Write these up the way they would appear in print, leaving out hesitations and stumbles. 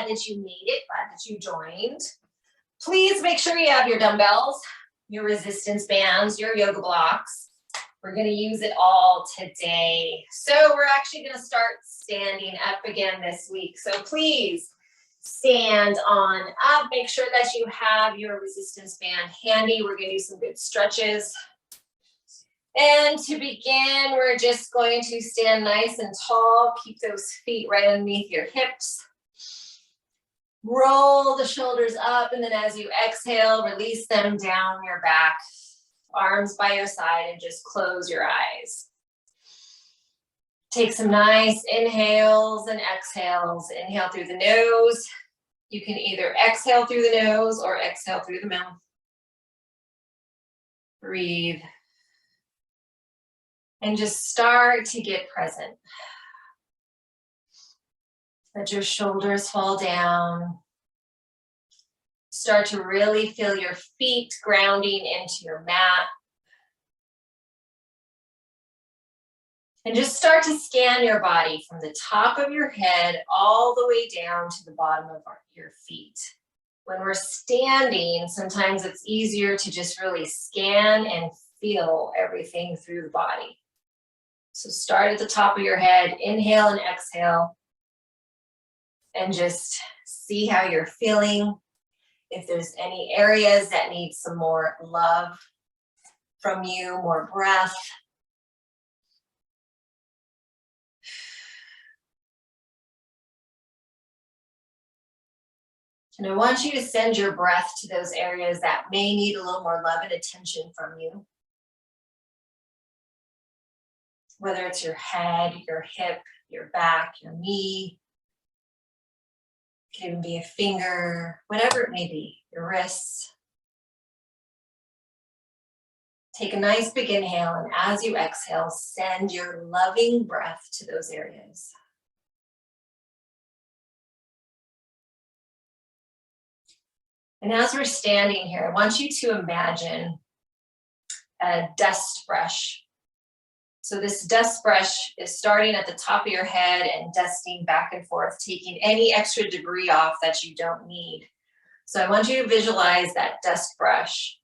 glad that you made it, glad that you joined. Please make sure you have your dumbbells, your resistance bands, your yoga blocks. We're going to use it all today. So we're actually going to start standing up again this week. So please stand on up. Make sure that you have your resistance band handy. We're going to do some good stretches. And to begin, we're just going to stand nice and tall. Keep those feet right underneath your hips. Roll the shoulders up, and then as you exhale, release them down your back. Arms by your side, and just close your eyes. Take some nice inhales and exhales. Inhale through the nose. You can either exhale through the nose or exhale through the mouth. Breathe. And just start to get present. Let your shoulders fall down. Start to really feel your feet grounding into your mat. And just start to scan your body from the top of your head all the way down to the bottom of your feet. When we're standing, sometimes it's easier to just really scan and feel everything through the body. So start at the top of your head, inhale and exhale, and just see how you're feeling. If there's any areas that need some more love from you, more breath. And I want you to send your breath to those areas that may need a little more love and attention from you. Whether it's your head, your hip, your back, your knee. It can even be a finger, whatever it may be, your wrists. Take a nice big inhale, and as you exhale, send your loving breath to those areas. And as we're standing here, I want you to imagine a dust brush. So this dust brush is starting at the top of your head and dusting back and forth, taking any extra debris off that you don't need. So I want you to visualize that dust brush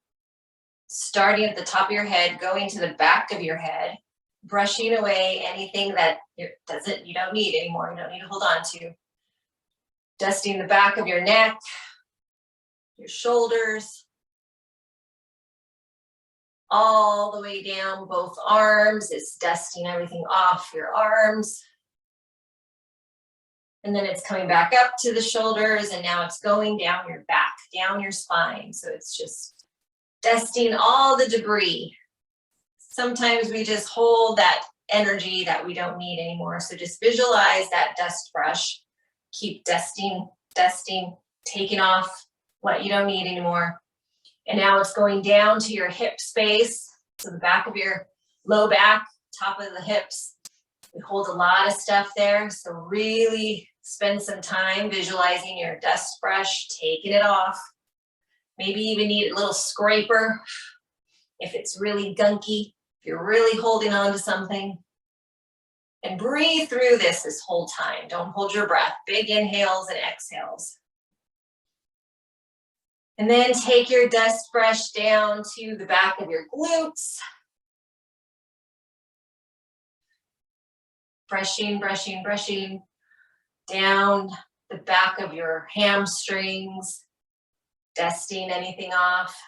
starting at the top of your head, going to the back of your head, brushing away anything that you don't need anymore, you don't need to hold on to. Dusting the back of your neck, your shoulders, all the way down both arms. It's dusting everything off your arms. And then it's coming back up to the shoulders, and now it's going down your back, down your spine. So it's just dusting all the debris. Sometimes we just hold that energy that we don't need anymore. So just visualize that dust brush. Keep dusting, taking off what you don't need anymore. And now it's going down to your hip space. So the back of your low back, top of the hips. We hold a lot of stuff there. So really spend some time visualizing your dust brush, taking it off. Maybe even need a little scraper if it's really gunky, if you're really holding on to something. And breathe through this whole time. Don't hold your breath. Big inhales and exhales. And then take your dust brush down to the back of your glutes. Brushing down the back of your hamstrings, dusting anything off.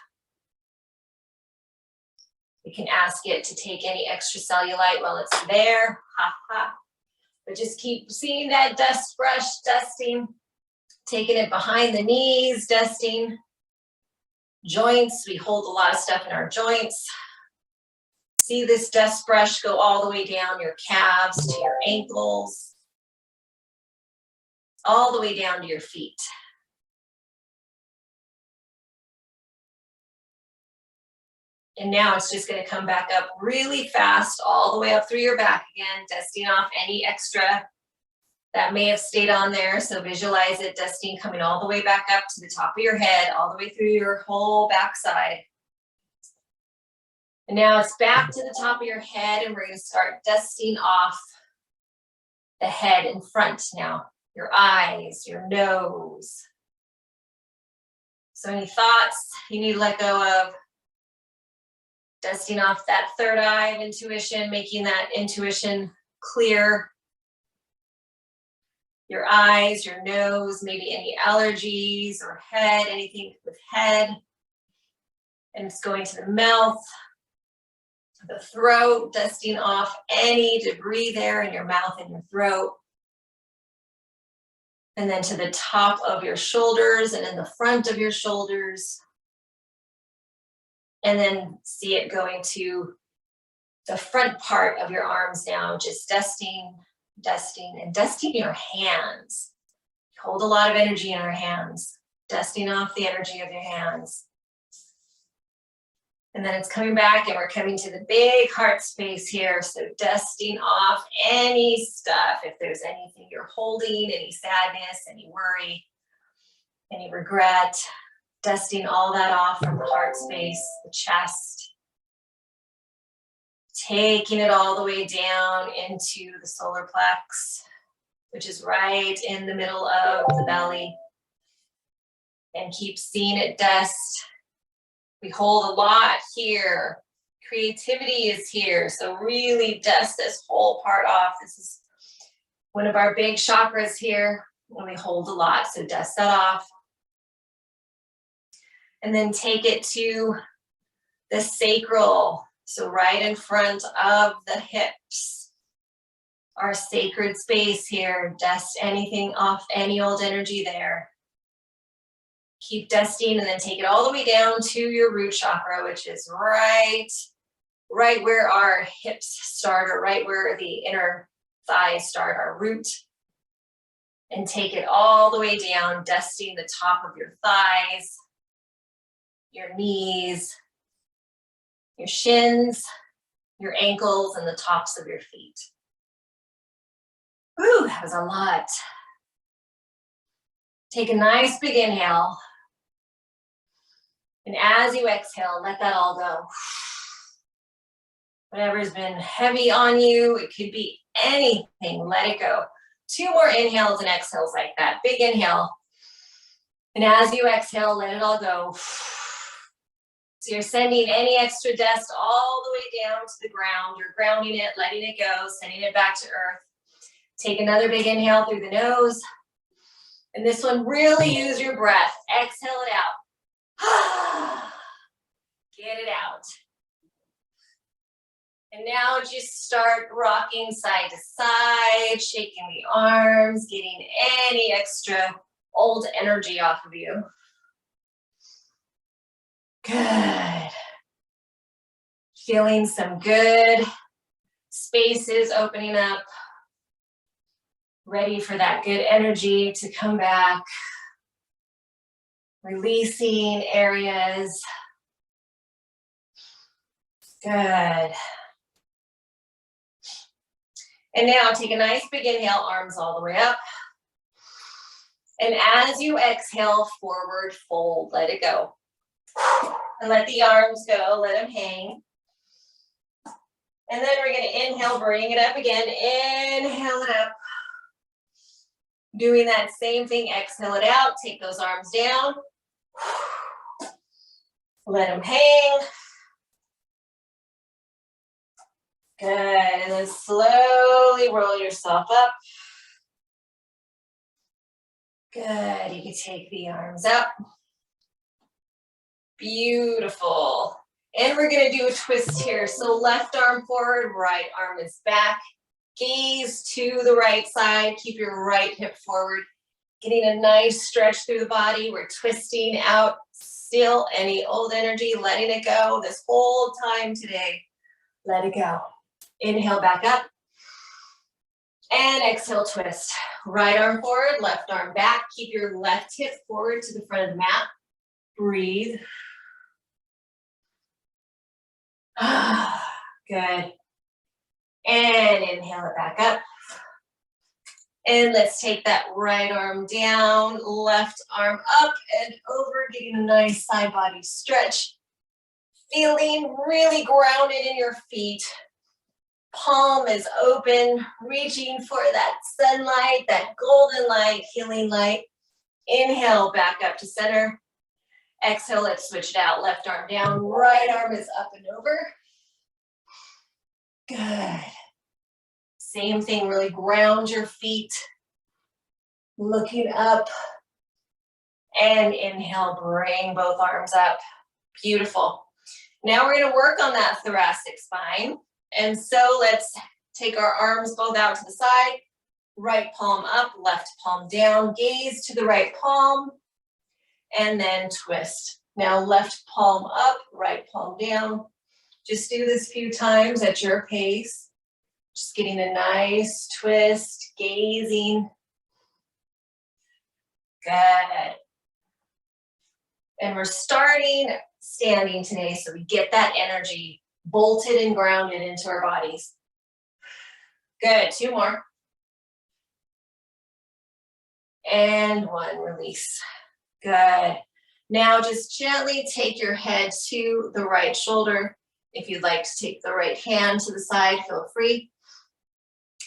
You can ask it to take any extra cellulite while it's there. But just keep seeing that dust brush dusting, taking it behind the knees, dusting. Joints, we hold a lot of stuff in our joints. See this dust brush go all the way down your calves to your ankles, all the way down to your feet. And now it's just going to come back up really fast, all the way up through your back again, dusting off any extra that may have stayed on there. So visualize it, dusting coming all the way back up to the top of your head, all the way through your whole backside. And now it's back to the top of your head, and we're going to start dusting off the head in front now. your eyes, your nose. So any thoughts you need to let go of, dusting off that third eye of intuition, making that intuition clear. Your eyes, your nose, maybe any allergies or head, anything with head. And it's going to the mouth, the throat, dusting off any debris there in your mouth and your throat. And then to the top of your shoulders and in the front of your shoulders. And then see it going to the front part of your arms now, just dusting, dusting, and dusting your hands. Hold a lot of energy in our hands, dusting off the energy of your hands. And then it's coming back and we're coming to the big heart space here. So dusting off any stuff, if there's anything you're holding, any sadness, any worry, any regret, dusting all that off from the heart space, the chest. Taking it all the way down into the solar plex, which is right in the middle of the belly. And keep seeing it dust. We hold a lot here. Creativity is here. So really dust this whole part off. This is one of our big chakras here. And we hold a lot. So dust that off. And then take it to the sacral. So right in front of the hips. Our sacred space here. Dust anything off, any old energy there. Keep dusting and then take it all the way down to your root chakra, which is right where our hips start, or right where the inner thighs start, our root. And take it all the way down, dusting the top of your thighs, your knees, your shins, your ankles, and the tops of your feet. Whew, that was a lot. Take a nice big inhale. And as you exhale, let that all go. Whatever's been heavy on you, it could be anything, let it go. 2 more inhales and exhales like that. Big inhale. And as you exhale, let it all go. So you're sending any extra dust all the way down to the ground. You're grounding it, letting it go, sending it back to earth. Take another big inhale through the nose. And this one, really use your breath. Exhale it out. Get it out. And now just start rocking side to side, shaking the arms, getting any extra old energy off of you. Good. Feeling some good spaces opening up. Ready for that good energy to come back. Releasing areas. Good. And now take a nice big inhale, arms all the way up. And as you exhale, forward fold, let it go. And let the arms go, let them hang. And then we're going to inhale, bring it up again. Inhale it up. Doing that same thing, exhale it out. Take those arms down. Let them hang. Good. And then slowly roll yourself up. Good. You can take the arms up. Beautiful. And we're going to do a twist here. So left arm forward, right arm is back. Gaze to the right side. Keep your right hip forward. Getting a nice stretch through the body. We're twisting out still any old energy, letting it go this whole time today. Let it go. Inhale back up. And exhale, twist. Right arm forward, left arm back. Keep your left hip forward to the front of the mat. Breathe. Good. And inhale it back up. And let's take that right arm down, left arm up and over, getting a nice side body stretch. Feeling really grounded in your feet. Palm is open, reaching for that sunlight, that golden light, healing light. Inhale, back up to center. Exhale, let's switch it out. Left arm down, right arm is up and over. Good. Same thing, really ground your feet. Looking up. And inhale, bring both arms up. Beautiful. Now we're gonna work on that thoracic spine. And so let's take our arms both out to the side. Right palm up, left palm down. Gaze to the right palm. And then twist. Now left palm up, right palm down. Just do this a few times at your pace. Just getting a nice twist, gazing. Good. And we're starting standing today, so we get that energy bolted and grounded into our bodies. Good, 2 more. And 1, release. Good. Now just gently take your head to the right shoulder. If you'd like to take the right hand to the side, feel free.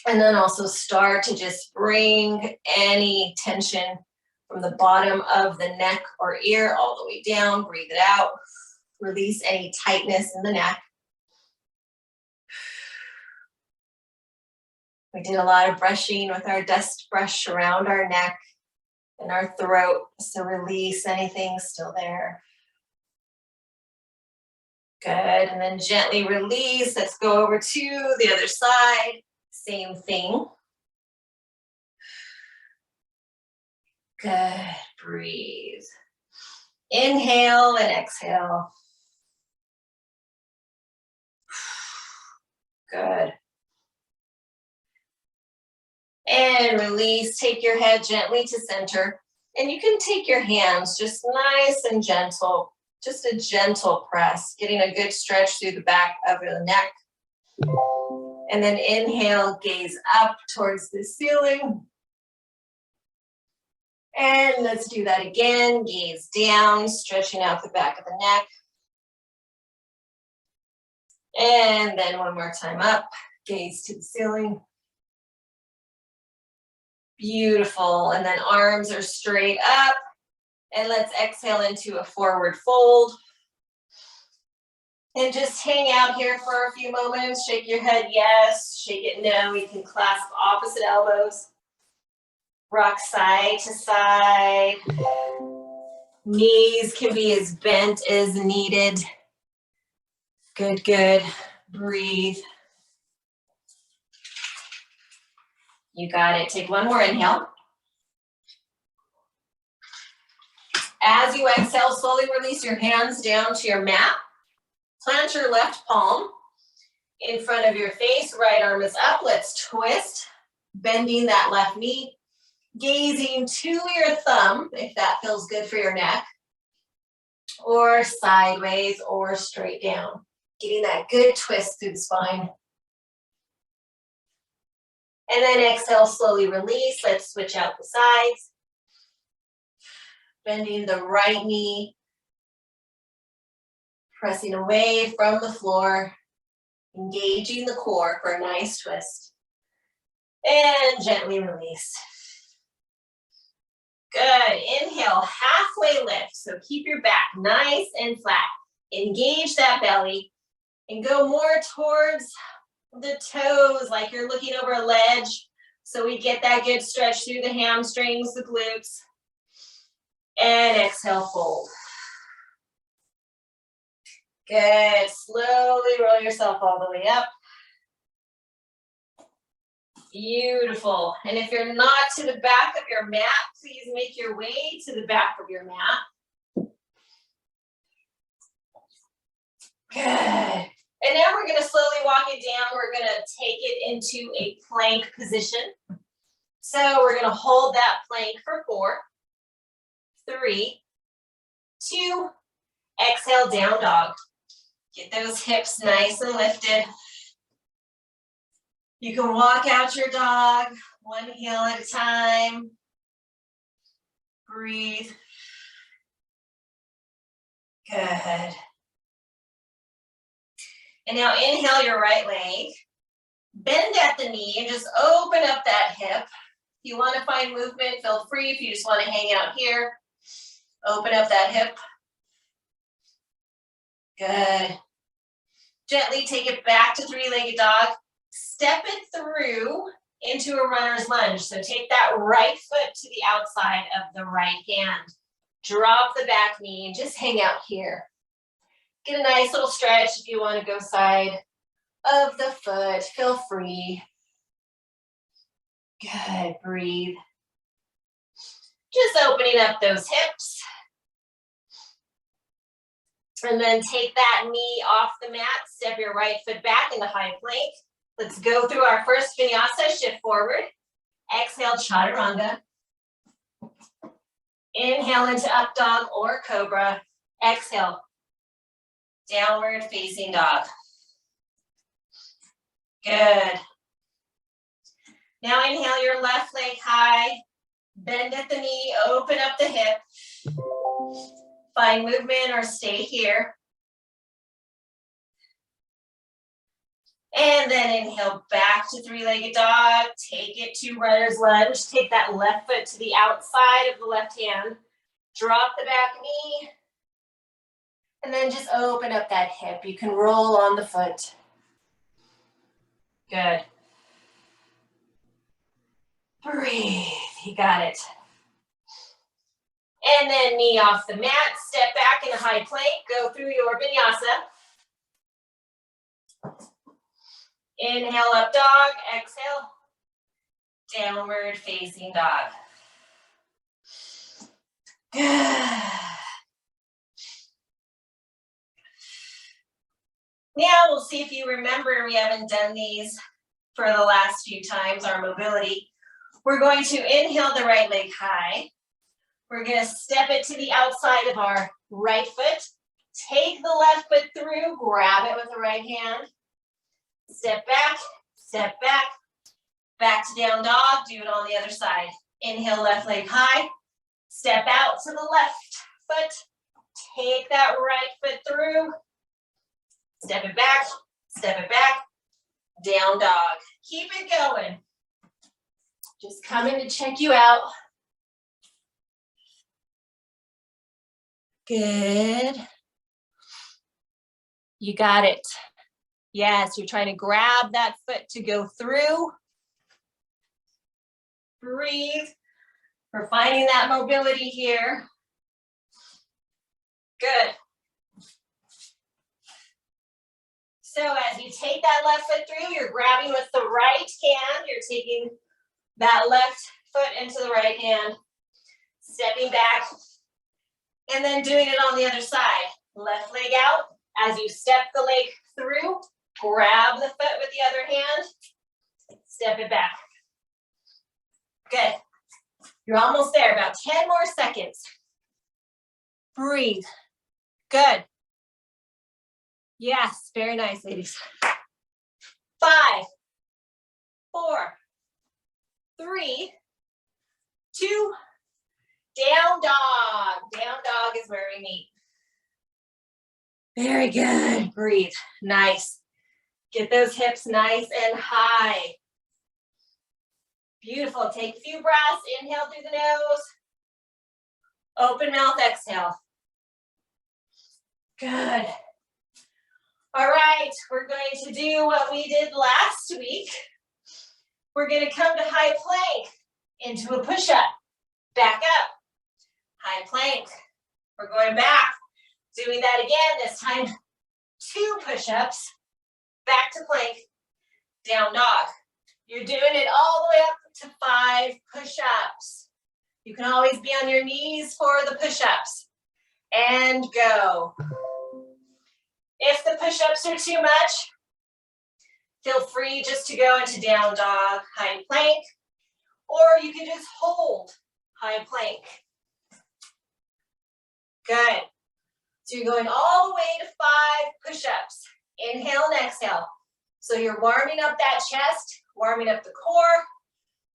And then also start to just bring any tension from the bottom of the neck or ear all the way down. Breathe it out. Release any tightness in the neck. We did a lot of brushing with our dust brush around our neck and our throat, so release anything still there. Good, and then gently release. Let's go over to the other side. Same thing. Good, breathe. Inhale and exhale. Good. And release, take your head gently to center. And you can take your hands just nice and gentle, just a gentle press, getting a good stretch through the back of the neck. And then inhale, gaze up towards the ceiling. And let's do that again. Gaze down, stretching out the back of the neck. And then one more time up, gaze to the ceiling. Beautiful. And then arms are straight up. And let's exhale into a forward fold. And just hang out here for a few moments. Shake your head yes, shake it no. You can clasp opposite elbows. Rock side to side. Knees can be as bent as needed. Good, good. Breathe. You got it. Take one more inhale. As you exhale, slowly release your hands down to your mat. Plant your left palm in front of your face. Right arm is up. Let's twist, bending that left knee. Gazing to your thumb, if that feels good for your neck. Or sideways or straight down. Getting that good twist through the spine. And then exhale, slowly release. Let's switch out the sides. Bending the right knee. Pressing away from the floor. Engaging the core for a nice twist. And gently release. Good. Inhale, halfway lift. So keep your back nice and flat. Engage that belly and go more towards the toes, like you're looking over a ledge. So we get that good stretch through the hamstrings, the glutes. And exhale, fold. Good. Slowly roll yourself all the way up. Beautiful. And if you're not to the back of your mat, please make your way to the back of your mat. Good. And now we're going to slowly walk it down. We're going to take it into a plank position. So we're going to hold that plank for 4, 3, 2, exhale, down dog. Get those hips nice and lifted. You can walk out your dog, one heel at a time. Breathe. Good. And now inhale your right leg. Bend at the knee and just open up that hip. If you want to find movement, feel free. If you just want to hang out here, open up that hip. Good. Gently take it back to three-legged dog. Step it through into a runner's lunge. So take that right foot to the outside of the right hand. Drop the back knee and just hang out here. Get a nice little stretch if you want to go side of the foot. Feel free. Good. Breathe. Just opening up those hips. And then take that knee off the mat. Step your right foot back into high plank. Let's go through our first vinyasa. Shift forward. Exhale, chaturanga. Inhale into up dog or cobra. Exhale, downward facing dog. Good. Now inhale your left leg high. Bend at the knee, open up the hip. Find movement or stay here. And then inhale back to three-legged dog. Take it to runner's lunge. Take that left foot to the outside of the left hand. Drop the back knee. And then just open up that hip. You can roll on the foot. Good. Breathe. You got it. And then knee off the mat. Step back in a high plank. Go through your vinyasa. Inhale, up dog. Exhale, downward facing dog. Good. Now we'll see if you remember, we haven't done these for the last few times, our mobility. We're going to inhale the right leg high. We're going to step it to the outside of our right foot. Take the left foot through, grab it with the right hand. Step back, back to down dog. Do it on the other side. Inhale, left leg high. Step out to the left foot. Take that right foot through. Step it back, down dog. Keep it going. Just coming to check you out. Good. You got it. Yes, you're trying to grab that foot to go through. Breathe. We're finding that mobility here. Good. So as you take that left foot through, you're grabbing with the right hand. You're taking that left foot into the right hand, stepping back, and then doing it on the other side. Left leg out. As you step the leg through, grab the foot with the other hand, step it back. Good. You're almost there, about 10 more seconds. Breathe. Good. Yes, very nice, ladies. 5, 4, 3, 2, down dog. Down dog is where we meet. Very good. Breathe. Nice. Get those hips nice and high. Beautiful. Take a few breaths. Inhale through the nose. Open mouth, exhale. Good. All right, we're going to do what we did last week. We're going to come to high plank into a push-up. Back up. High plank. We're going back. Doing that again, this time 2 push-ups. Back to plank. Down dog. You're doing it all the way up to 5 push-ups. You can always be on your knees for the push-ups. And go. If the push-ups are too much, feel free just to go into down dog, high plank, or you can just hold high plank. Good. So you're going all the way to 5 push-ups. Inhale and exhale. So you're warming up that chest, warming up the core,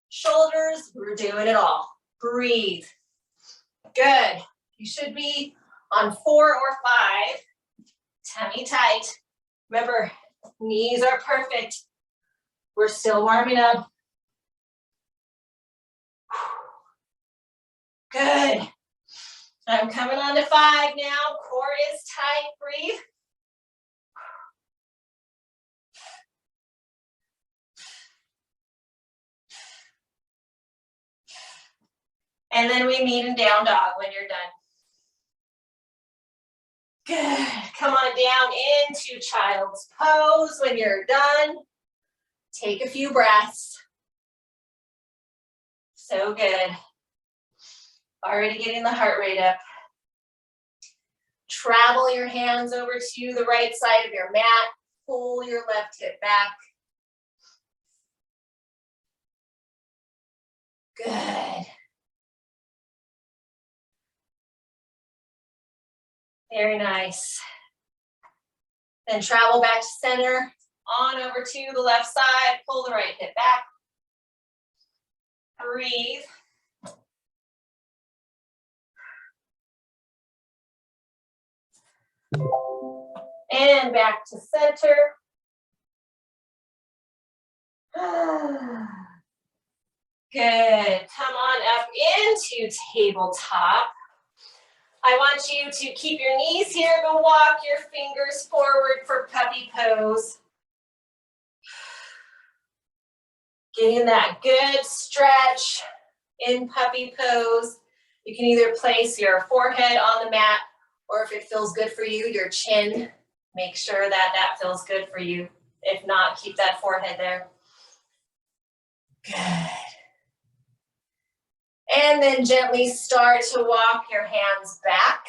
shoulders, we're doing it all. Breathe. Good. You should be on 4 or 5. Tummy tight. Remember, knees are perfect. We're still warming up. Good. I'm coming on to 5 now. Core is tight. Breathe. And then we meet in down dog when you're done. Good. Come on down into child's pose when you're done. Take a few breaths. So good. Already getting the heart rate up. Travel your hands over to the right side of your mat. Pull your left hip back. Good. Very nice. Then travel back to center, on over to the left side, pull the right hip back. Breathe. And back to center. Good. Come on up into tabletop. I want you to keep your knees here, but walk your fingers forward for puppy pose. Getting that good stretch in puppy pose. You can either place your forehead on the mat, or if it feels good for you, your chin. Make sure that that feels good for you. If not, keep that forehead there. Good. And then gently start to walk your hands back.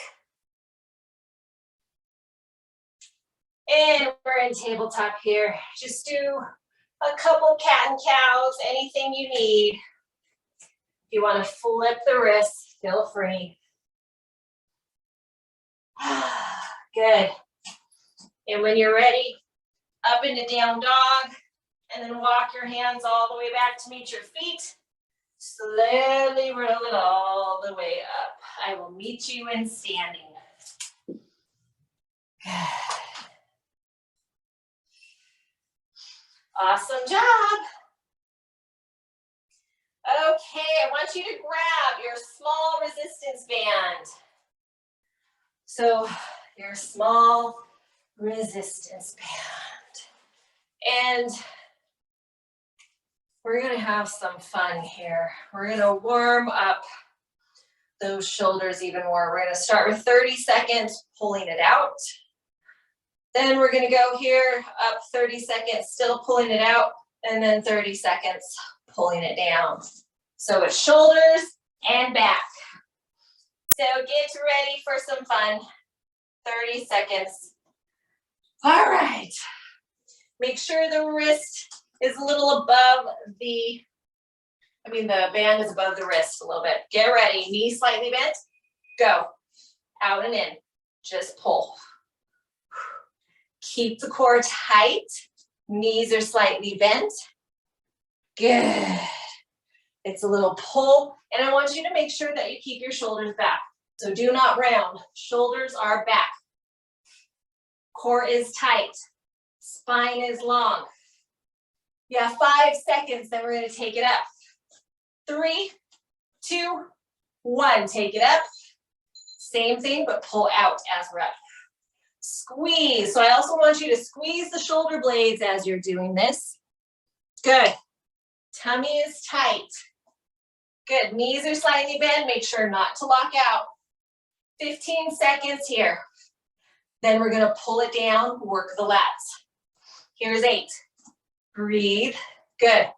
And we're in tabletop here. Just do a couple cat and cows, anything you need. If you want to flip the wrists, feel free. Good. And when you're ready, up into down dog, and then walk your hands all the way back to meet your feet. Slowly roll it all the way up. I will meet you in standing. Awesome job. Okay, I want you to grab your small resistance band. So your small resistance band. And we're gonna have some fun here. We're gonna warm up those shoulders even more. We're gonna start with 30 seconds, pulling it out. Then we're gonna go here, up 30 seconds, still pulling it out, and then 30 seconds, pulling it down. So it's shoulders and back. So get ready for some fun. 30 seconds. All right. Make sure the wrist is a little above the band is above the wrist a little bit. Get ready, knees slightly bent. Go, out and in, just pull. Keep the core tight, knees are slightly bent. Good. It's a little pull, and I want you to make sure that you keep your shoulders back. So do not round, shoulders are back. Core is tight, spine is long. You have 5 seconds, then we're gonna take it up. 3, 2, 1, take it up. Same thing, but pull out as we're up. Squeeze, so I also want you to squeeze the shoulder blades as you're doing this. Good, tummy is tight. Good, knees are slightly bent, make sure not to lock out. 15 seconds here. Then we're gonna pull it down, work the lats. Here's 8. Breathe, good.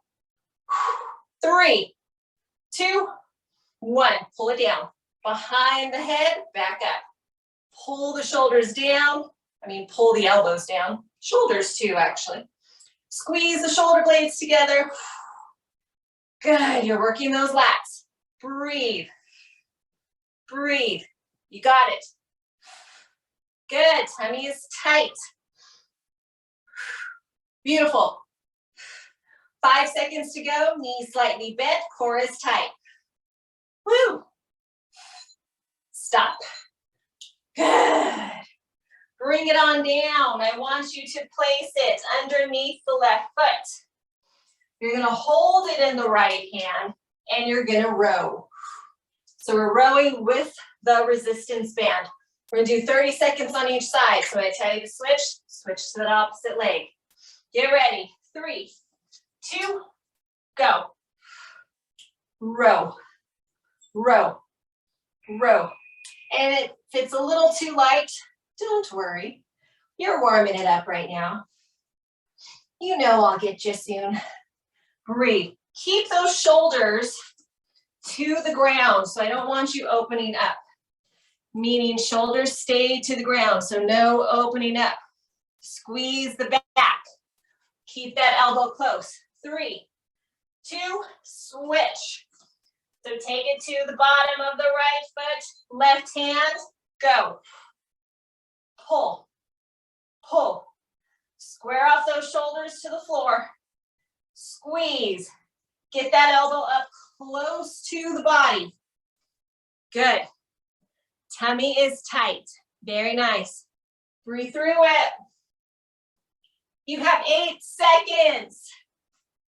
3, 2, 1, pull it down. Behind the head, back up. Pull the shoulders down, pull the elbows down. Shoulders too, actually. Squeeze the shoulder blades together. Good, you're working those lats. Breathe, breathe, you got it. Good, tummy is tight. Beautiful. 5 seconds to go, knees slightly bent, core is tight. Woo! Stop. Good. Bring it on down. I want you to place it underneath the left foot. You're gonna hold it in the right hand and you're gonna row. So we're rowing with the resistance band. We're gonna do 30 seconds on each side. So when I tell you to switch, switch to the opposite leg. Get ready. 3, 2, go. Row, row, row. And if it's a little too light, don't worry. You're warming it up right now. You know I'll get you soon. Breathe. Keep those shoulders to the ground. So I don't want you opening up. Meaning shoulders stay to the ground. So no opening up. Squeeze the back. Keep that elbow close. 3, 2, switch. So take it to the bottom of the right foot, left hand, go. Pull, pull. Square off those shoulders to the floor. Squeeze. Get that elbow up close to the body. Good. Tummy is tight. Very nice. Breathe through it. You have 8 seconds.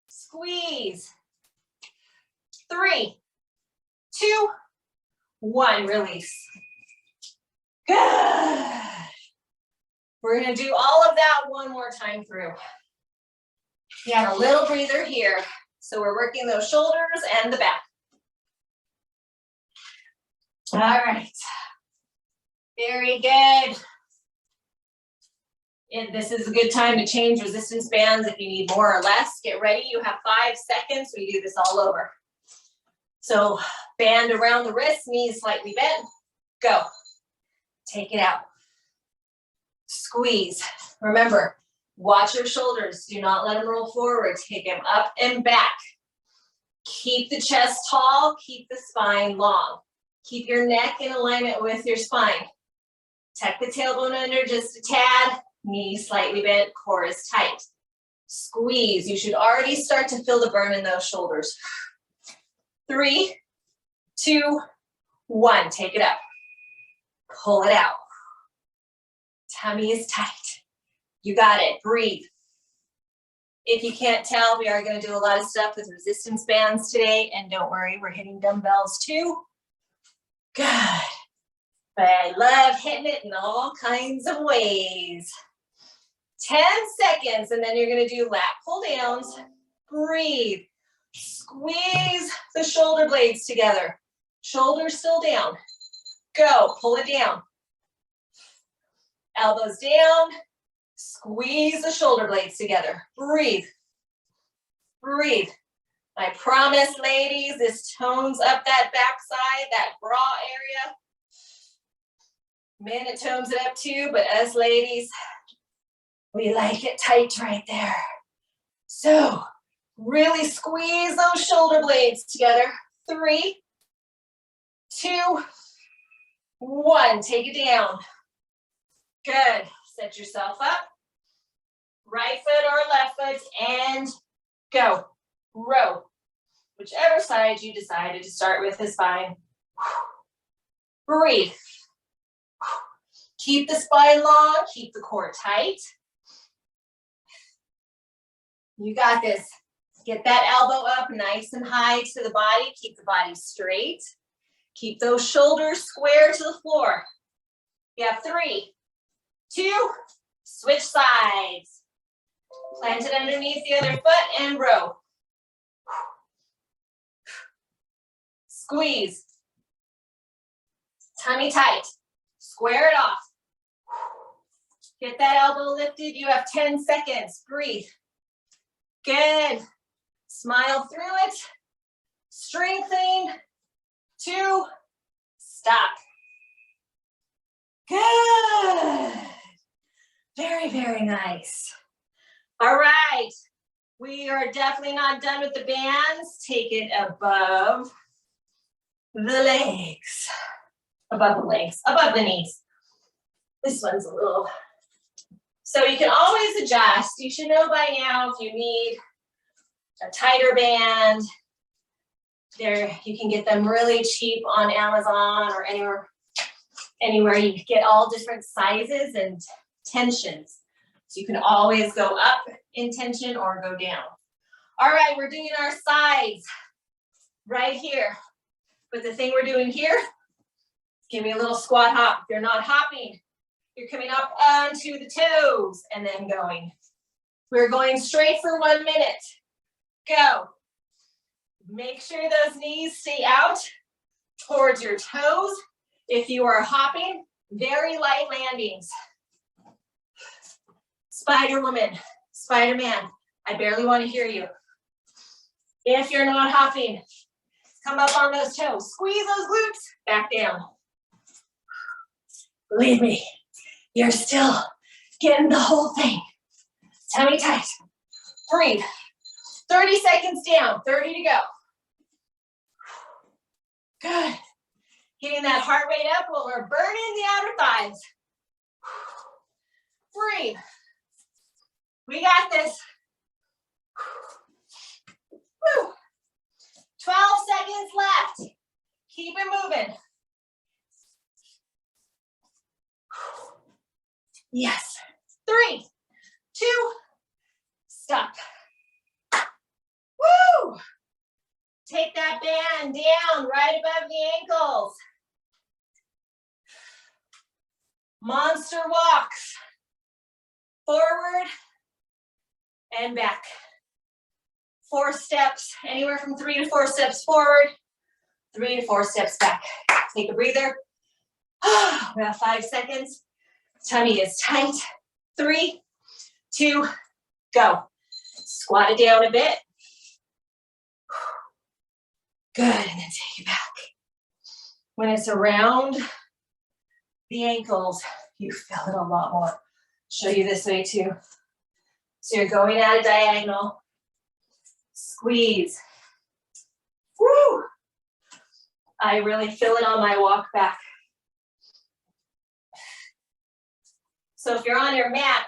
Squeeze. 3, 2, 1, release. Good. We're gonna do all of that one more time through. You have a little breather here. So we're working those shoulders and the back. All right. Very good. And this is a good time to change resistance bands if you need more or less. Get ready. You have 5 seconds. We do this all over. So band around the wrist, knees slightly bent. Go. Take it out. Squeeze. Remember, watch your shoulders. Do not let them roll forward. Take them up and back. Keep the chest tall. Keep the spine long. Keep your neck in alignment with your spine. Tuck the tailbone under just a tad. Knees slightly bent. Core is tight. Squeeze. You should already start to feel the burn in those shoulders. 3, 2, 1. Take it up. Pull it out. Tummy is tight. You got it. Breathe. If you can't tell, we are going to do a lot of stuff with resistance bands today. And don't worry, we're hitting dumbbells too. Good. But I love hitting it in all kinds of ways. 10 seconds, and then you're going to do lat pull downs. Breathe. Squeeze the shoulder blades together. Shoulders still down. Go. Pull it down. Elbows down. Squeeze the shoulder blades together. Breathe. Breathe. I promise, ladies, this tones up that backside, that bra area. Men, it tones it up too, but us ladies, we like it tight right there. So really squeeze those shoulder blades together. 3, 2, 1. Take it down. Good. Set yourself up. Right foot or left foot and go. Row. Whichever side you decided to start with is fine. Breathe. Keep the spine long. Keep the core tight. You got this. Get that elbow up nice and high to the body. Keep the body straight. Keep those shoulders square to the floor. You have 3, 2, switch sides. Plant it underneath the other foot and row. Squeeze. Tummy tight. Square it off. Get that elbow lifted. You have 10 seconds. Breathe. Good. Smile through it. Strengthening. 2. Stop. Good. Very, very nice. All right. We are definitely not done with the bands. Take it above the legs. Above the legs. Above the knees. This one's a little... So you can always adjust. You should know by now if you need a tighter band. There, you can get them really cheap on Amazon or anywhere you get all different sizes and tensions. So you can always go up in tension or go down. All right, we're doing our sides right here. But the thing we're doing here, give me a little squat hop. If you're not hopping, you're coming up onto the toes and then going. We're going straight for 1 minute. Go. Make sure those knees stay out towards your toes. If you are hopping, very light landings. Spider woman, Spider man, I barely want to hear you. If you're not hopping, come up on those toes. Squeeze those glutes, back down. Believe me, you're still getting the whole thing. Tummy tight. Breathe. 30 seconds down, 30 to go. Good. Getting that heart rate up while we're burning the outer thighs. Breathe. We got this. Woo. 12 seconds left. Keep it moving. Yes. 3, 2, stop. Woo! Take that band down right above the ankles. Monster walks. Forward and back. 4 steps, anywhere from 3 to 4 steps forward, 3 to 4 steps back. Take a breather. We have 5 seconds. Tummy is tight. 3, 2, go. Squat it down a bit. Good, and then take it back. When it's around the ankles, you feel it a lot more. Show you this way too. So you're going at a diagonal. Squeeze. Woo! I really feel it on my walk back. So if you're on your mat,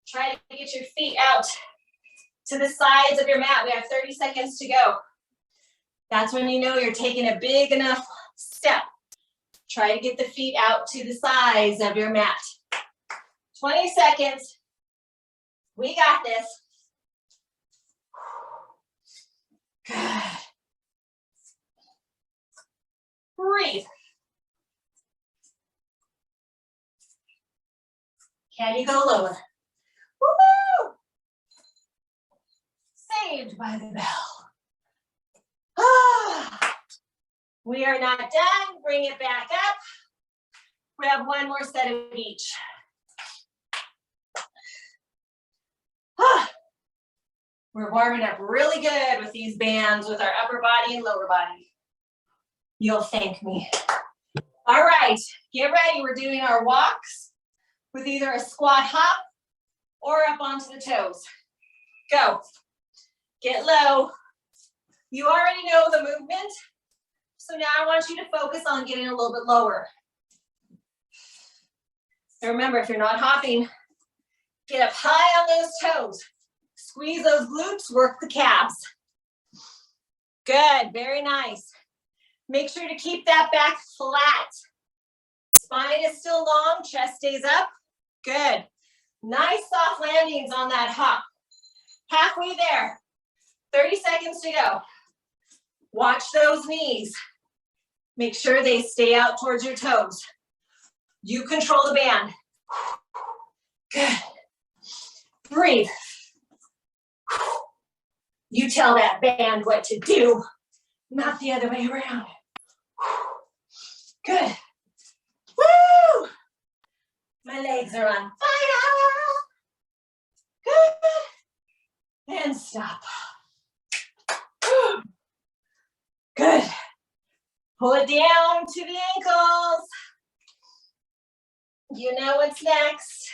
try to get your feet out to the sides of your mat. We have 30 seconds to go. That's when you know you're taking a big enough step. Try to get the feet out to the sides of your mat. 20 seconds. We got this. Good. Breathe. Can you go lower? Woo-hoo! Saved by the bell. We are not done. Bring it back up. We have 1 more set of each. We're warming up really good with these bands with our upper body and lower body. You'll thank me. All right, get ready. We're doing our walks with either a squat hop or up onto the toes. Go. Get low. You already know the movement. So now I want you to focus on getting a little bit lower. And remember, if you're not hopping, get up high on those toes. Squeeze those glutes, work the calves. Good, very nice. Make sure to keep that back flat. Spine is still long, chest stays up. Good. Nice soft landings on that hop. Halfway there. 30 seconds to go. Watch those knees. Make sure they stay out towards your toes. You control the band. Good. Breathe. You tell that band what to do, not the other way around. Good. Woo! My legs are on fire. Good. And stop. Good. Pull it down to the ankles. You know what's next.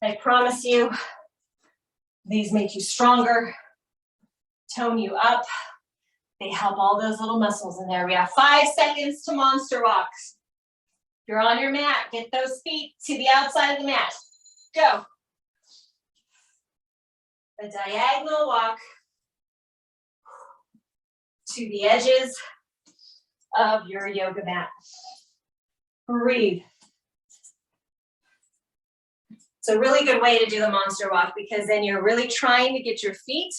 I promise you, these make you stronger, tone you up. They help all those little muscles in there. We have 5 seconds to monster walks. If you're on your mat, get those feet to the outside of the mat. Go. A diagonal walk to the edges of your yoga mat. Breathe. It's a really good way to do the monster walk because then you're really trying to get your feet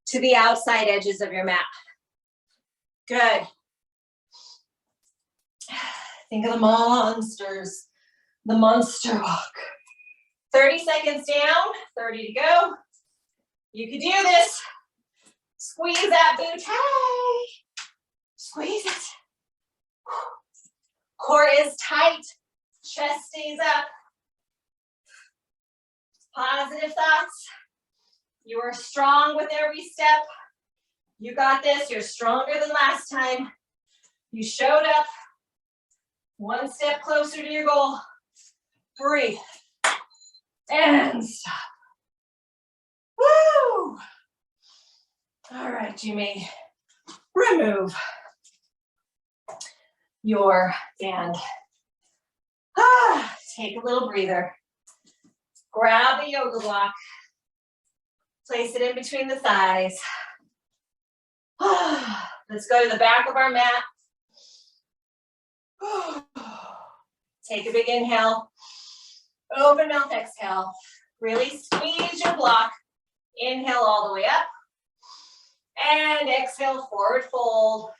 to the outside edges of your mat. Good. Think of the monsters, the monster walk. 30 seconds down, 30 to go. You can do this. Squeeze that Bootoga. Squeeze it. Core is tight. Chest stays up. Positive thoughts. You are strong with every step. You got this. You're stronger than last time. You showed up. One step closer to your goal. Breathe. And stop. Woo! All right, you may remove your band. Take a little breather. Grab a yoga block. Place it in between the thighs. Let's go to the back of our mat. Take a big inhale. Open mouth, exhale. Really squeeze your block. Inhale all the way up. And exhale, forward fold.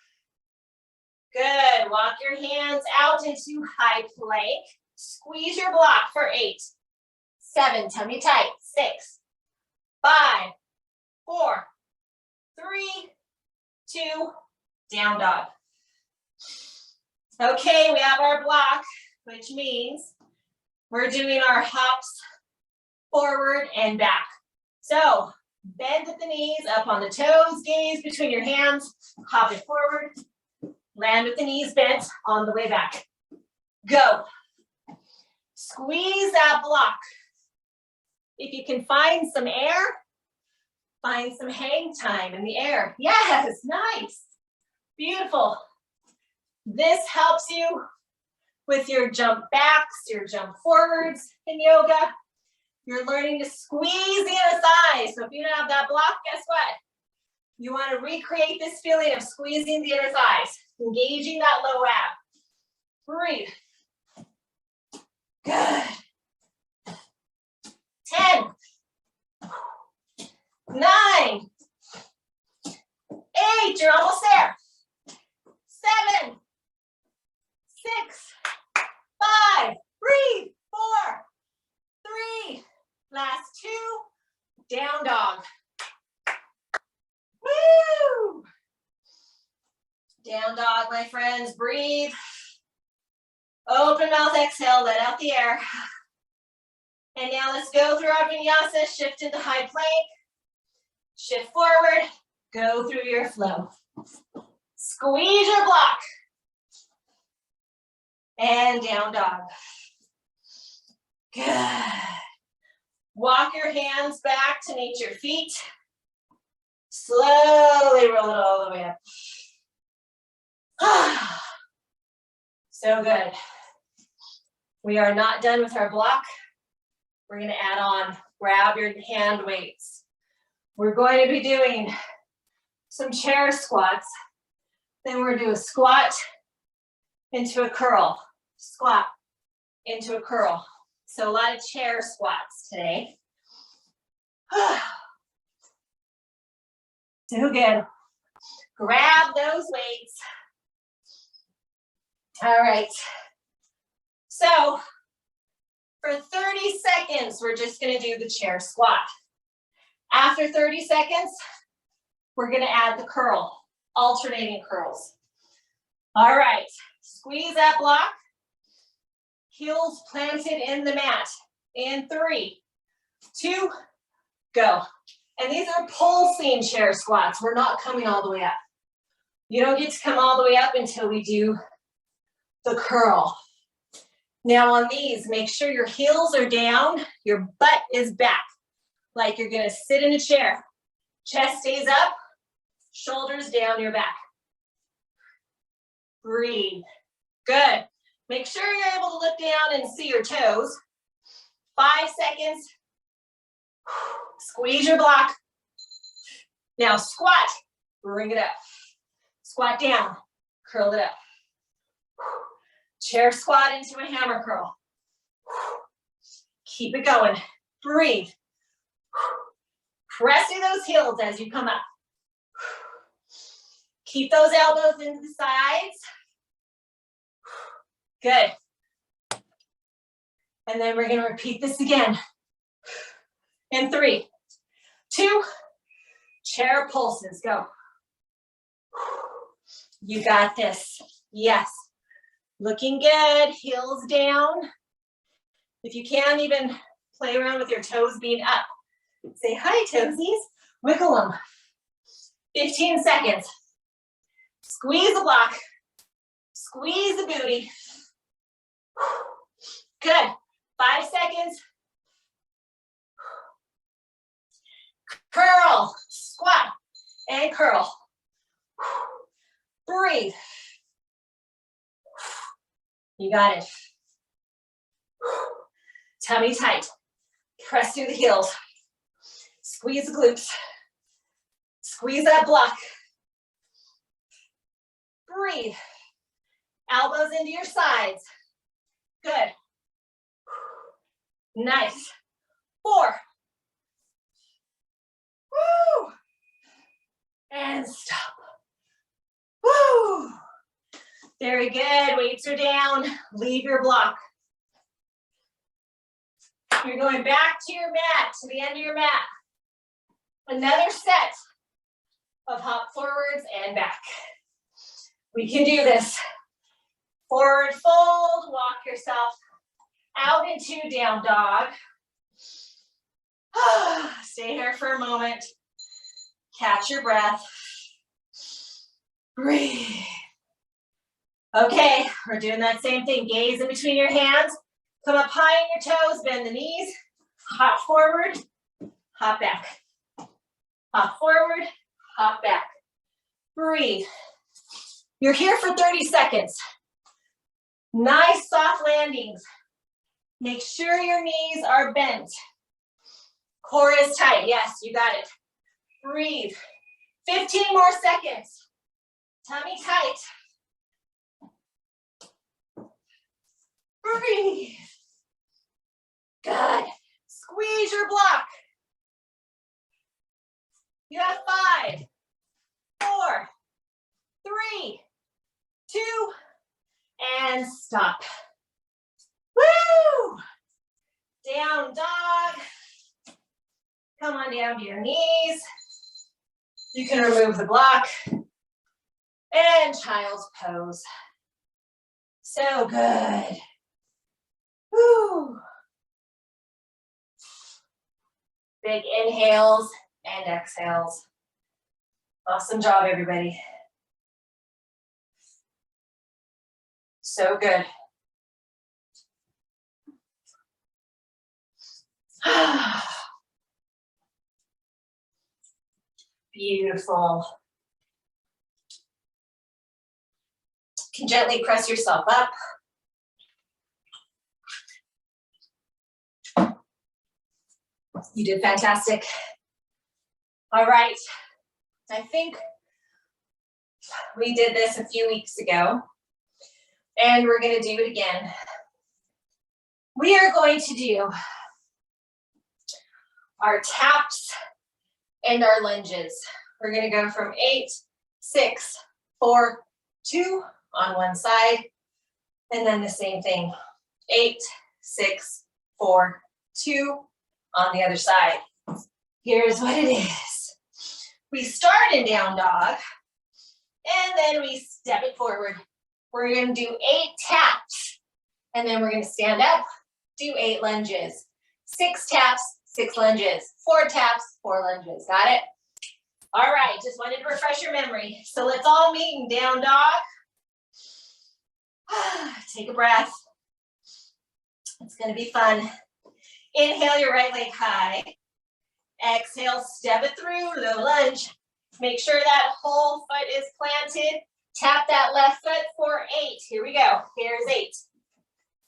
Good. Walk your hands out into high plank. Squeeze your block for 8, 7, tummy tight, 6, 5, 4, 3, 2, down dog. Okay, we have our block, which means we're doing our hops forward and back. So bend at the knees, up on the toes, gaze between your hands, hop it forward, land with the knees bent on the way back. Go. Squeeze that block. If you can find some air, find some hang time in the air. Yes, nice. Beautiful. This helps you with your jump backs, your jump forwards in yoga. You're learning to squeeze the inner thighs. So if you don't have that block, guess what? You want to recreate this feeling of squeezing the inner thighs, engaging that low ab. Breathe. Good. 10, 9, 8, you're almost there. 7, 6, 5, breathe. 4, 3, last 2, down dog. Woo! Down dog, my friends, breathe. Open mouth, exhale, let out the air. And now let's go through our vinyasa, shift into high plank. Shift forward, go through your flow. Squeeze your block. And down dog. Good. Walk your hands back to meet your feet. Slowly roll it all the way up. So good. We are not done with our block. We're going to add on, grab your hand weights. We're going to be doing some chair squats. Then we're going to do a squat into a curl. Squat into a curl. So a lot of chair squats today. So good. Grab those weights. All right. So for 30 seconds, we're just going to do the chair squat. After 30 seconds, we're going to add the curl, alternating curls. All right. Squeeze that block. Heels planted in the mat. In 3, 2, go. And these are pulsing chair squats. We're not coming all the way up. You don't get to come all the way up until we do the curl. Now on these, make sure your heels are down, your butt is back, like you're gonna sit in a chair. Chest stays up, shoulders down your back. Breathe. Good. Make sure you're able to look down and see your toes. 5 seconds. Squeeze your block. Now squat, bring it up. Squat down, curl it up. Chair squat into a hammer curl. Keep it going. Breathe. Press through those heels as you come up. Keep those elbows into the sides. Good. And then we're going to repeat this again. In 3, 2, chair pulses. Go. You got this. Yes. Looking good. Heels down. If you can, even play around with your toes being up. Say hi, toesies. Wiggle them. 15 seconds. Squeeze the block. Squeeze the booty. Good. 5 seconds. Curl, squat, and curl. Breathe. You got it. Tummy tight. Press through the heels. Squeeze the glutes. Squeeze that block. Breathe. Elbows into your sides. Good. Nice. 4. Woo. And stop. Woo. Very good. Weights are down. Leave your block. You're going back to your mat, to the end of your mat. Another set of hop forwards and back. We can do this. Forward fold, walk yourself out into down dog. Stay here for a moment. Catch your breath. Breathe. Okay, we're doing that same thing. Gaze in between your hands. Come up high on your toes, bend the knees. Hop forward, hop back. Hop forward, hop back. Breathe. You're here for 30 seconds. Nice soft landings. Make sure your knees are bent. Core is tight. Yes, you got it. Breathe. 15 more seconds. Tummy tight. Breathe. Good. Squeeze your block. You have 5, 4, 3, 2, and stop. Woo! Down dog. Come on down to your knees. You can remove the block. And child's pose. So good. Woo! Big inhales and exhales. Awesome job, everybody. So good. Beautiful. You can gently press yourself up. You did fantastic. All right. I think we did this a few weeks ago, and we're going to do it again. We are going to do our taps and our lunges. We're going to go from 8, 6, 4, 2 on one side, and then the same thing. 8, 6, 4, 2 on the other side. Here's what it is. We start in down dog, and then we step it forward. We're going to do 8 taps, and then we're going to stand up, do 8 lunges. 6 taps, 6 lunges. 4 taps, 4 lunges. Got it? All right, just wanted to refresh your memory. So let's all meet in down dog. Take a breath. It's going to be fun. Inhale your right leg high. Exhale, step it through, low lunge. Make sure that whole foot is planted. Tap that left foot for 8. Here we go. Here's 8,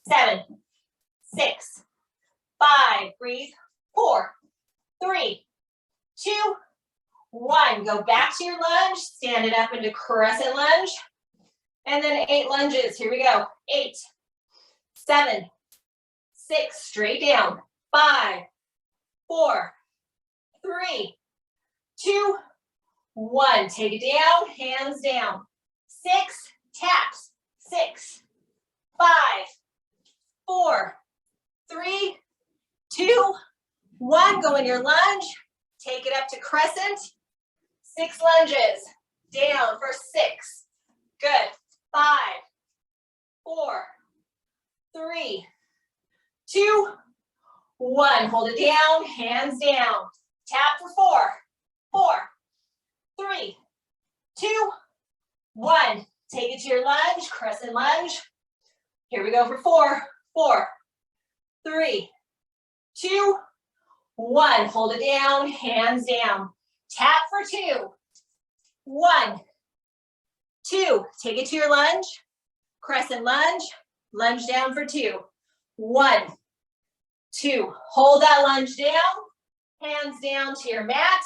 7, 6, 5. Breathe. 4, 3, 2, 1. Go back to your lunge. Stand it up into crescent lunge. And then 8 lunges. Here we go. 8, 7, 6. Straight down. 5, 4, 3, 2, 1. Take it down, hands down. 6, taps. 6, 5, 4, 3, 2, 1. Go in your lunge. Take it up to crescent. 6 lunges. Down for 6. Good. 5, 4, 3, 2, 1. Hold it down, hands down. Tap for 4, 4, 3, 2, 1. Take it to your lunge, crescent lunge. Here we go for 4, 4, 3, 2, 1. Hold it down, hands down. Tap for 2, 1, 2. Take it to your lunge, crescent lunge. Lunge down for 2, 1, 2. Hold that lunge down, hands down to your mat.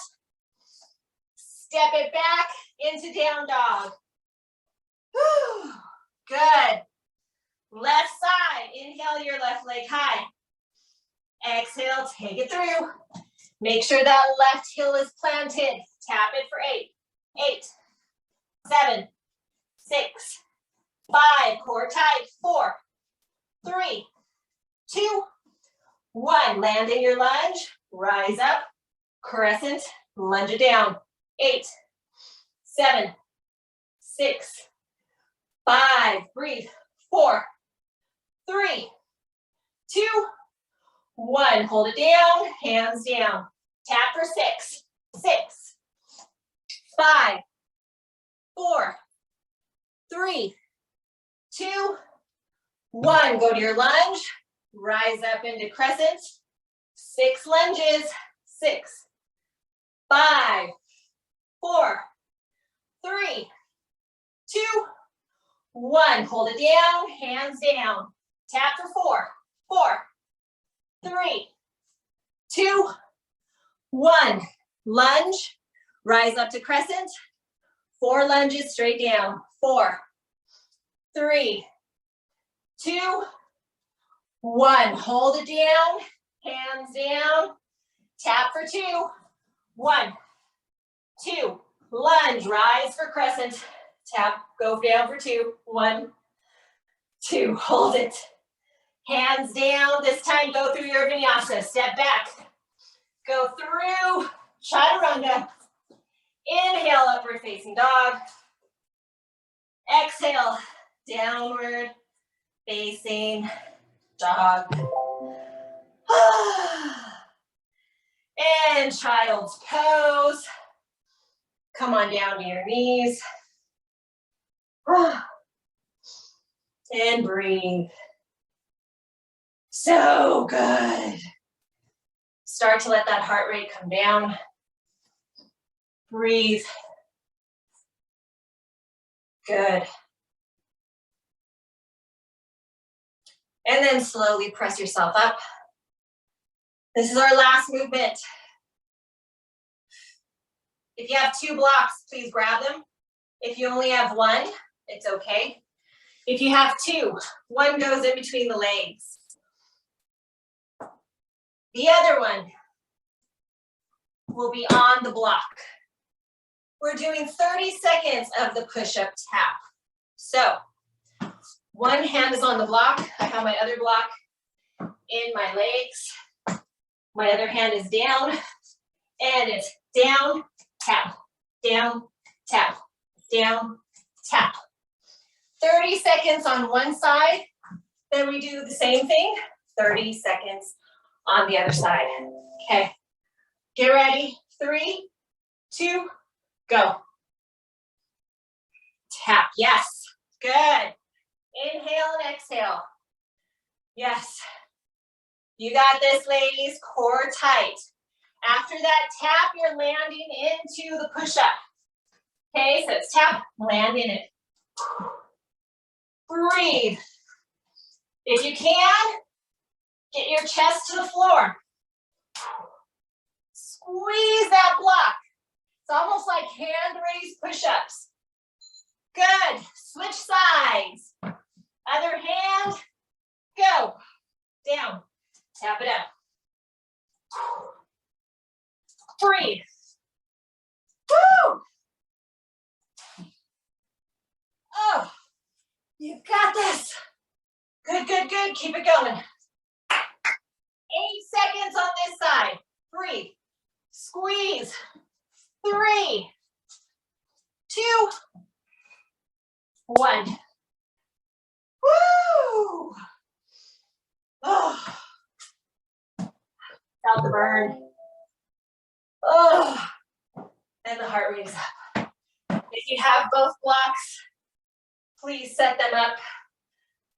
Step it back into down dog. Whew. Good. Left side, inhale your left leg high. Exhale, take it through. Make sure that left heel is planted. Tap it for 8, 8, 7, 6, 5, core tight, 4, 3, 2, 1. Land in your lunge, rise up, crescent, lunge it down. 8, 7, 6, 5, breathe. 4, 3, 2, 1. Hold it down, hands down. Tap for 6, 6, 5, 4, 3, 2, 1. Go to your lunge, rise up into crescent. 6 lunges. 6, 5, 4, 3, 2, 1. Hold it down, hands down. Tap for 4, 4, 3, 2, 1. Lunge, rise up to crescent. 4 lunges straight down. 4, 3, 2, 1. Hold it down, hands down. Tap for 2, 1, 2. Lunge, rise for crescent. Tap, go down for 2, 1, 2. Hold it. Hands down. This time go through your vinyasa. Step back. Go through Chaturanga. Inhale, upward facing dog. Exhale, downward facing dog. And child's pose. Come on down to your knees. And breathe. So good. Start to let that heart rate come down. Breathe. Good. And then slowly press yourself up. This is our last movement. If you have 2 blocks, please grab them. If you only have 1, it's okay. If you have 2, 1 goes in between the legs. The other one will be on the block. We're doing 30 seconds of the push-up tap. So, 1 hand is on the block. I have my other block in my legs. My other hand is down, and it's down, tap, down, tap, down, tap. 30 seconds on one side, then we do the same thing, 30 seconds on the other side. Okay, get ready, 3, 2, go. Tap, yes, good. Inhale and exhale. Yes, you got this, ladies, core tight. After that tap, you're landing into the push-up. Okay, so it's tap, land in it. Breathe. If you can, get your chest to the floor. Squeeze that block. It's almost like hand raised push-ups. Good. Switch sides. Other hand. Go. Down. Tap it up. Breathe. Woo! Oh, you've got this. Good, good, good. Keep it going. 8 seconds on this side. Breathe. Squeeze. 3, 2, 1. Woo! Oh. Felt the burn. Oh. And the heart rate's up. If you have both blocks, please set them up.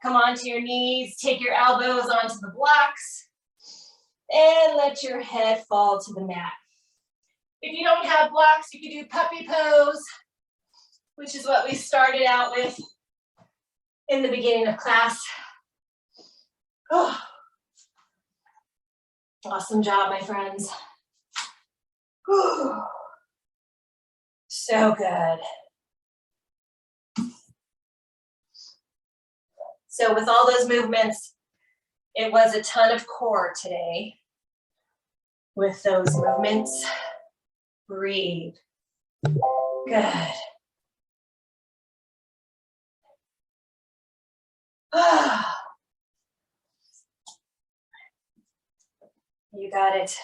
Come onto your knees, take your elbows onto the blocks, and let your head fall to the mat. If you don't have blocks, you can do puppy pose, which is what we started out with in the beginning of class. Oh. Awesome job, my friends. Whew. So good. So with all those movements, it was a ton of core today. With those movements, breathe. Good. You got it.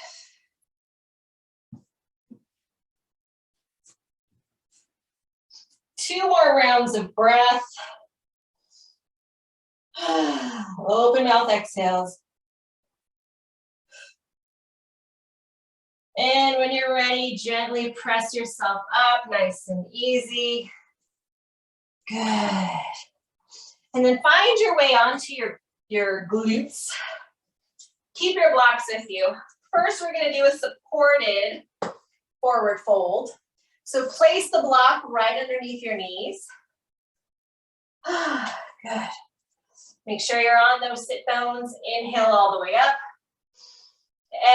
Two more rounds of breath. Open mouth exhales. And when you're ready, gently press yourself up, nice and easy. Good. And then find your way onto your glutes. Keep your blocks with you. First, we're going to do a supported forward fold. So place the block right underneath your knees. Good. Make sure you're on those sit bones. Inhale all the way up.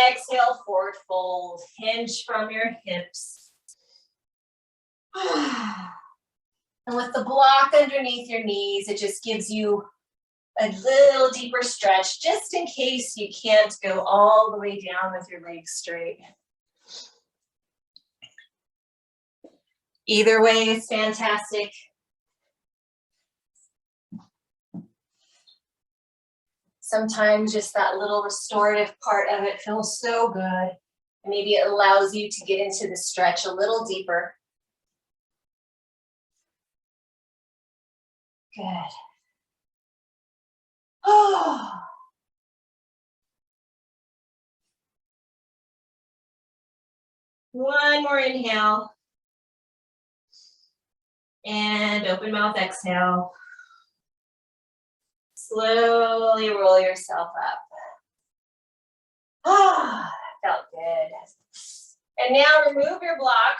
Exhale, forward fold. Hinge from your hips. And with the block underneath your knees, it just gives you a little deeper stretch, just in case you can't go all the way down with your legs straight. Either way is fantastic. Sometimes just that little restorative part of it feels so good. And maybe it allows you to get into the stretch a little deeper. Good. Oh. One more inhale. And open mouth exhale. Slowly roll yourself up. Ah, felt good. And now remove your block.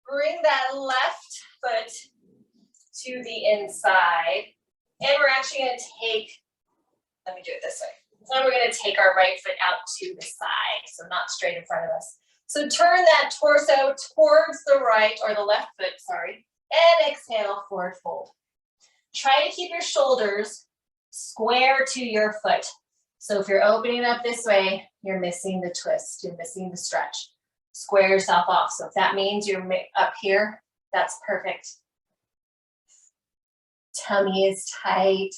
Bring that left foot to the inside. And we're actually going to take, let me do it this way. And we're going to take our right foot out to the side, so not straight in front of us. So turn that torso towards the right, or the left foot, sorry, and exhale, forward fold. Try to keep your shoulders square to your foot. So if you're opening up this way, you're missing the twist, you're missing the stretch. Square yourself off. So if that means you're up here, that's perfect. Tummy is tight,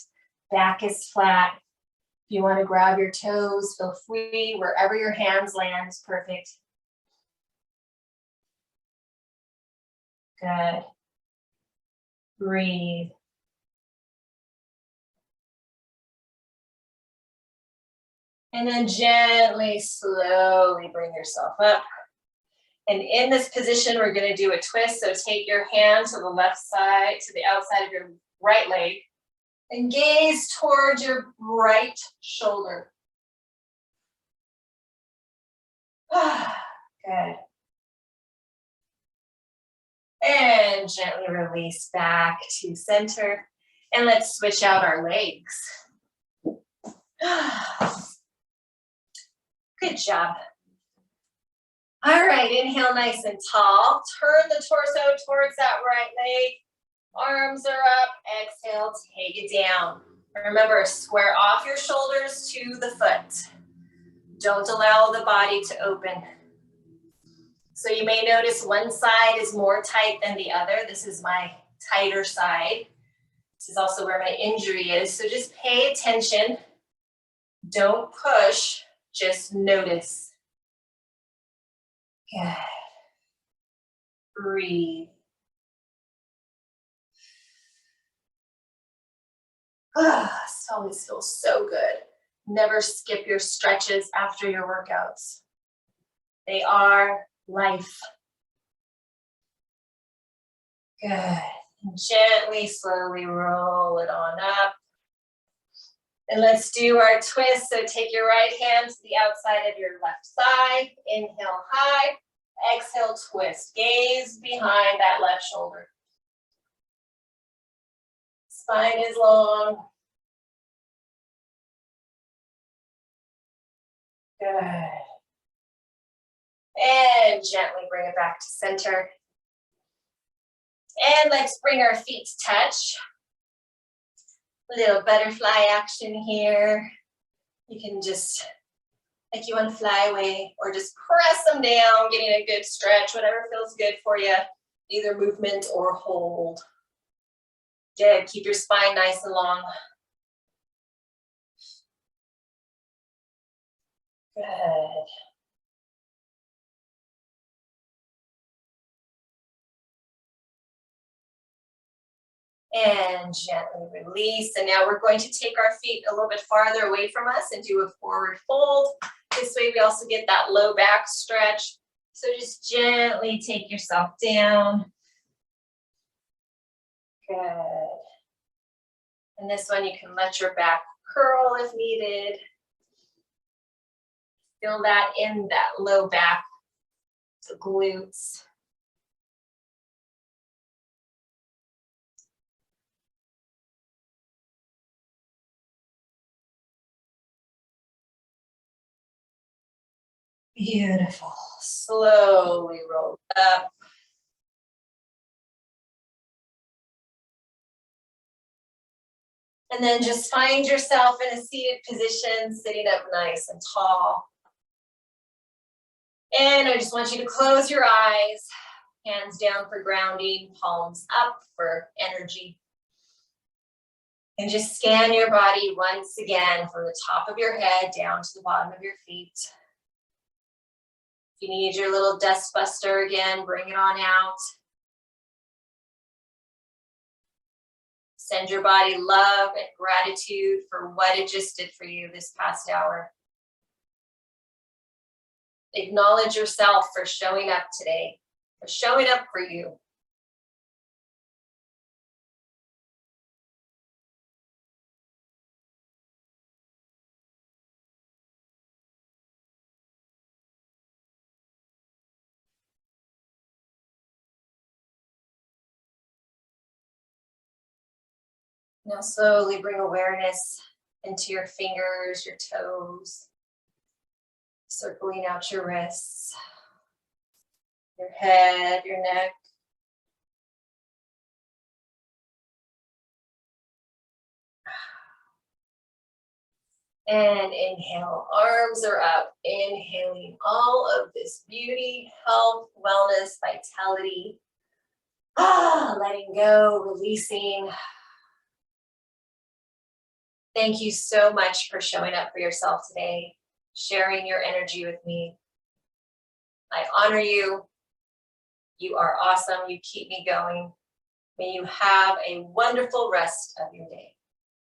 back is flat. If you want to grab your toes, feel free. Wherever your hands land is perfect. Good. Breathe. And then gently, slowly bring yourself up. And in this position, we're going to do a twist. So take your hand to the left side, to the outside of your right leg, and gaze towards your right shoulder. Good. And gently release back to center. And let's switch out our legs. Good job. All right, inhale nice and tall. Turn the torso towards that right leg. Arms are up. Exhale, take it down. Remember, square off your shoulders to the foot. Don't allow the body to open. So you may notice one side is more tight than the other. This is my tighter side. This is also where my injury is. So just pay attention. Don't push, just notice. Good. Breathe. This always feels so good. Never skip your stretches after your workouts. They are life. Good. And gently, slowly roll it on up. And let's do our twist. So take your right hand to the outside of your left thigh. Inhale high. Exhale, twist. Gaze behind that left shoulder. Spine is long. Good. And gently bring it back to center. And let's bring our feet to touch. A little butterfly action here. You can just, like you want to fly away, or just press them down, getting a good stretch, whatever feels good for you, either movement or hold. Good, keep your spine nice and long. Good. And gently release. And now we're going to take our feet a little bit farther away from us and do a forward fold. This way we also get that low back stretch. So just gently take yourself down. Good. And this one you can let your back curl if needed. Feel that in that low back, the glutes. Beautiful. Slowly roll up. And then just find yourself in a seated position, sitting up nice and tall. And I just want you to close your eyes, hands down for grounding, palms up for energy. And just scan your body once again from the top of your head down to the bottom of your feet. If you need your little dust buster again, bring it on out. Send your body love and gratitude for what it just did for you this past hour. Acknowledge yourself for showing up today, for showing up for you. Now slowly bring awareness into your fingers, your toes, circling out your wrists, your head, your neck. And inhale, arms are up, inhaling all of this beauty, health, wellness, vitality. Letting go, releasing. Thank you so much for showing up for yourself today, sharing your energy with me. I honor you. You are awesome. You keep me going. May you have a wonderful rest of your day.